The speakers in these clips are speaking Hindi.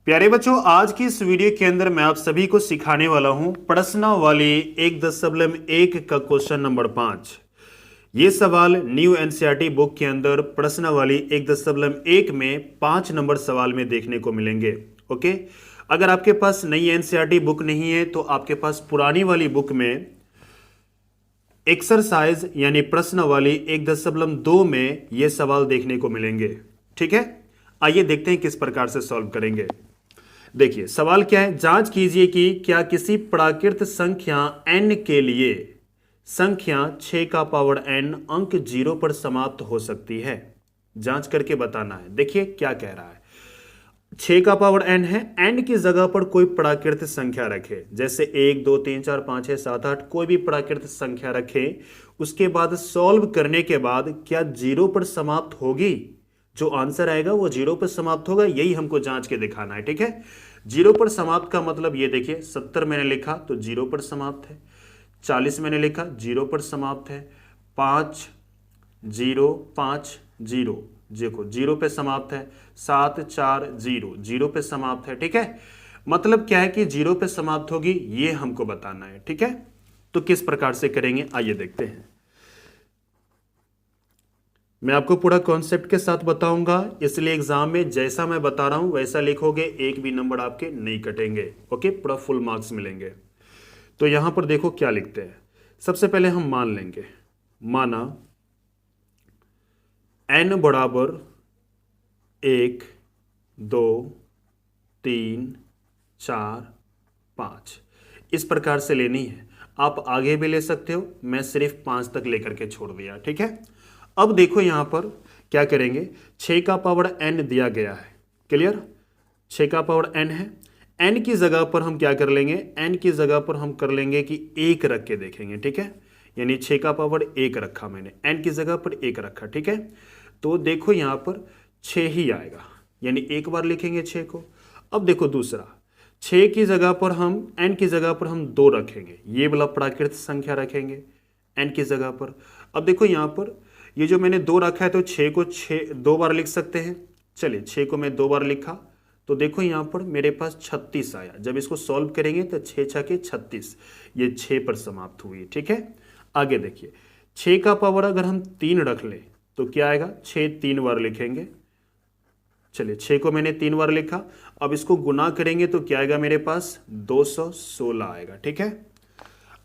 प्यारे बच्चों, आज की इस वीडियो के अंदर मैं आप सभी को सिखाने वाला हूं प्रश्नावली 1.1 का क्वेश्चन नंबर 5। ये सवाल न्यू एनसीईआरटी बुक के अंदर प्रश्नावली 1.1 में 5 नंबर सवाल में देखने को मिलेंगे। ओके, अगर आपके पास नई एनसीईआरटी बुक नहीं है तो आपके पास पुरानी वाली बुक में एक्सरसाइज यानी प्रश्नावली 1.2 में ये सवाल देखने को मिलेंगे। ठीक है, आइए देखते हैं किस प्रकार से सॉल्व करेंगे। देखिए सवाल क्या है, जांच कीजिए कि क्या किसी प्राकृत संख्या n के लिए संख्या 6 का पावर n अंक 0 पर समाप्त हो सकती है। जांच करके बताना है। देखिए क्या कह रहा है, 6 का पावर n है, n की जगह पर कोई प्राकृत संख्या रखे, जैसे 1 2 3 4 5 6 7 8 कोई भी प्राकृत संख्या रखे। उसके बाद सॉल्व करने के बाद क्या 0 पर समाप्त होगी? जो आंसर आएगा वो 0 पर समाप्त होगा, यही हमको जांच के दिखाना है। ठीक है, 0 पर समाप्त का मतलब ये देखिए 70 मैंने लिखा तो 0 पर समाप्त है, 40 मैंने लिखा 0 पर समाप्त है, 5 0 5 0 देखो 0 पे समाप्त है, 7 4 0 0 पे समाप्त है। ठीक है, मतलब क्या है कि 0 पे समाप्त होगी, ये हमको बताना है। ठीक है, तो किस प्रकार से करेंगे आइए देखते हैं। मैं आपको पूरा कॉन्सेप्ट के साथ बताऊंगा, इसलिए एग्जाम में जैसा मैं बता रहा हूं वैसा लिखोगे, एक भी नंबर आपके नहीं कटेंगे। ओके, पूरा फुल मार्क्स मिलेंगे। तो यहां पर देखो क्या लिखते हैं। सबसे पहले हम मान लेंगे, माना n बराबर 1 2 3 4 5 इस प्रकार से लेनी है। आप आगे भी ले सकते हो, मैं सिर्फ 5 तक लेकर के छोड़ दिया। ठीक है, अब देखो यहां पर क्या करेंगे, 6 का पावर n दिया गया है। क्लियर, 6 का पावर n है, n की जगह पर हम क्या कर लेंगे, n की जगह पर हम कर लेंगे कि 1 रख के देखेंगे। ठीक है, यानी 6 का पावर 1 रखा मैंने, n की जगह पर 1 रखा। ठीक है, तो देखो यहां पर 6 ही आएगा, यानी एक बार लिखेंगे 6 को। अब देखो दूसरा, 6 की जगह पर हम n की जगह पर हम 2 रखेंगे, ये वाला प्राकृत संख्या रखेंगे n की जगह पर। अब देखो यहां पर ये जो मैंने 2 रखा है तो 6 को 2 बार लिख सकते हैं। चलिए 6 को मैं 2 बार लिखा तो देखो यहां पर मेरे पास 36 आया। जब इसको सॉल्व करेंगे तो 6 6 36, ये 6 पर समाप्त हुई। ठीक है, आगे देखिए, 6 का पावर अगर हम 3 रख लें तो क्या आएगा, 6 3 बार लिखेंगे। चलिए 6 को मैंने 3 बार लिखा, अब इसको गुना करेंगे तो क्या आएगा, मेरे पास 216 आएगा। ठीक है,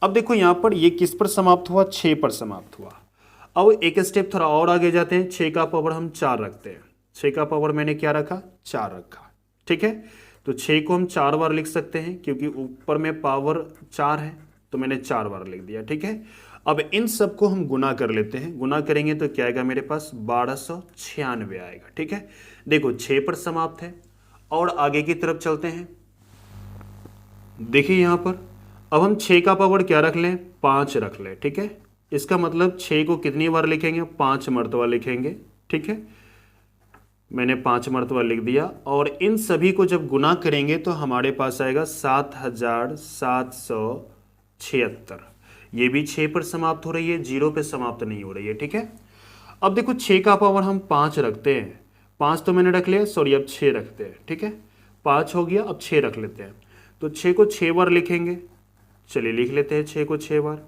अब देखो यहां पर ये किस पर समाप्त हुआ, 6 पर समाप्त हुआ। अब एक स्टेप थोड़ा और आगे जाते हैं, 6 का पावर हम 4 रखते हैं। 6 का पावर मैंने क्या रखा, 4 रखा। ठीक है, तो 6 को हम 4 बार लिख सकते हैं, क्योंकि ऊपर में पावर 4 है तो मैंने 4 बार लिख दिया। ठीक है, अब इन सबको हम गुना कर लेते हैं। गुना करेंगे तो क्या आएगा, मेरे पास 1296 आएगा। ठीक है, देखो 6 पर समाप्त है। और आगे की तरफ चलते हैं, देखिए यहां पर अब हम 6 का पावर क्या रख लें, 5 रख लें। ठीक है, इसका मतलब 6 को कितनी बार लिखेंगे, 5 मरतबा लिखेंगे। ठीक है, मैंने 5 मरतबा लिख दिया। और इन सभी को जब गुना करेंगे तो हमारे पास आएगा 7776। ये भी 6 पर समाप्त हो रही है, 0 पे समाप्त नहीं हो रही है। ठीक है, अब देखो 6 का पावर हम 5 रखते हैं, 5 तो मैंने रख लिया, सॉरी अब 6 रखते हैं। ठीक है, 5 हो गया, अब 6 रख लेते हैं, तो 6 को 6 बार लिखेंगे। चलिए लिख लेते हैं 6 को 6 बार,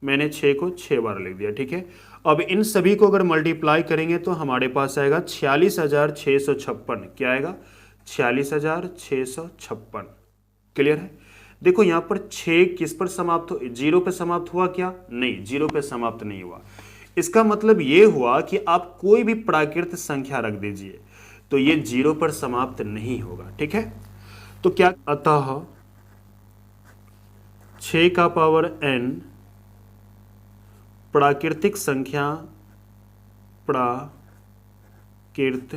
मैंने 6 को 6 बार लिख दिया। ठीक है, अब इन सभी को अगर मल्टीप्लाई करेंगे तो हमारे पास आएगा 46,656। क्या आएगा, 46,656। क्लियर है, देखो यहां पर 6 किस पर समाप्त हो, 0 पे समाप्त हुआ क्या, नहीं 0 पे समाप्त नहीं हुआ। इसका मतलब ये हुआ कि आप कोई भी प्राकृत संख्या रख दीजिए तो ये 0 पर समाप्त नहीं होगा। ठीक है, तो क्या, अतः 6 का पावर n प्राकृतिक संख्या, प्राकृत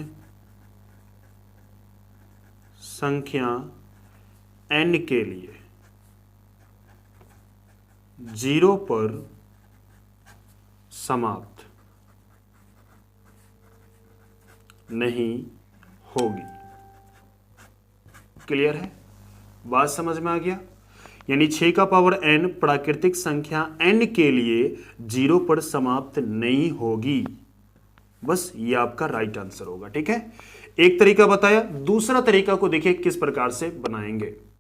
संख्या n के लिए 0 पर समाप्त नहीं होगी। क्लियर है, बात समझ में आ गया। यानी 6 का पावर n प्राकृतिक संख्या n के लिए 0 पर समाप्त नहीं होगी। बस ये आपका राइट आंसर होगा। ठीक है, एक तरीका बताया, दूसरा तरीका को देखिए किस प्रकार से बनाएंगे।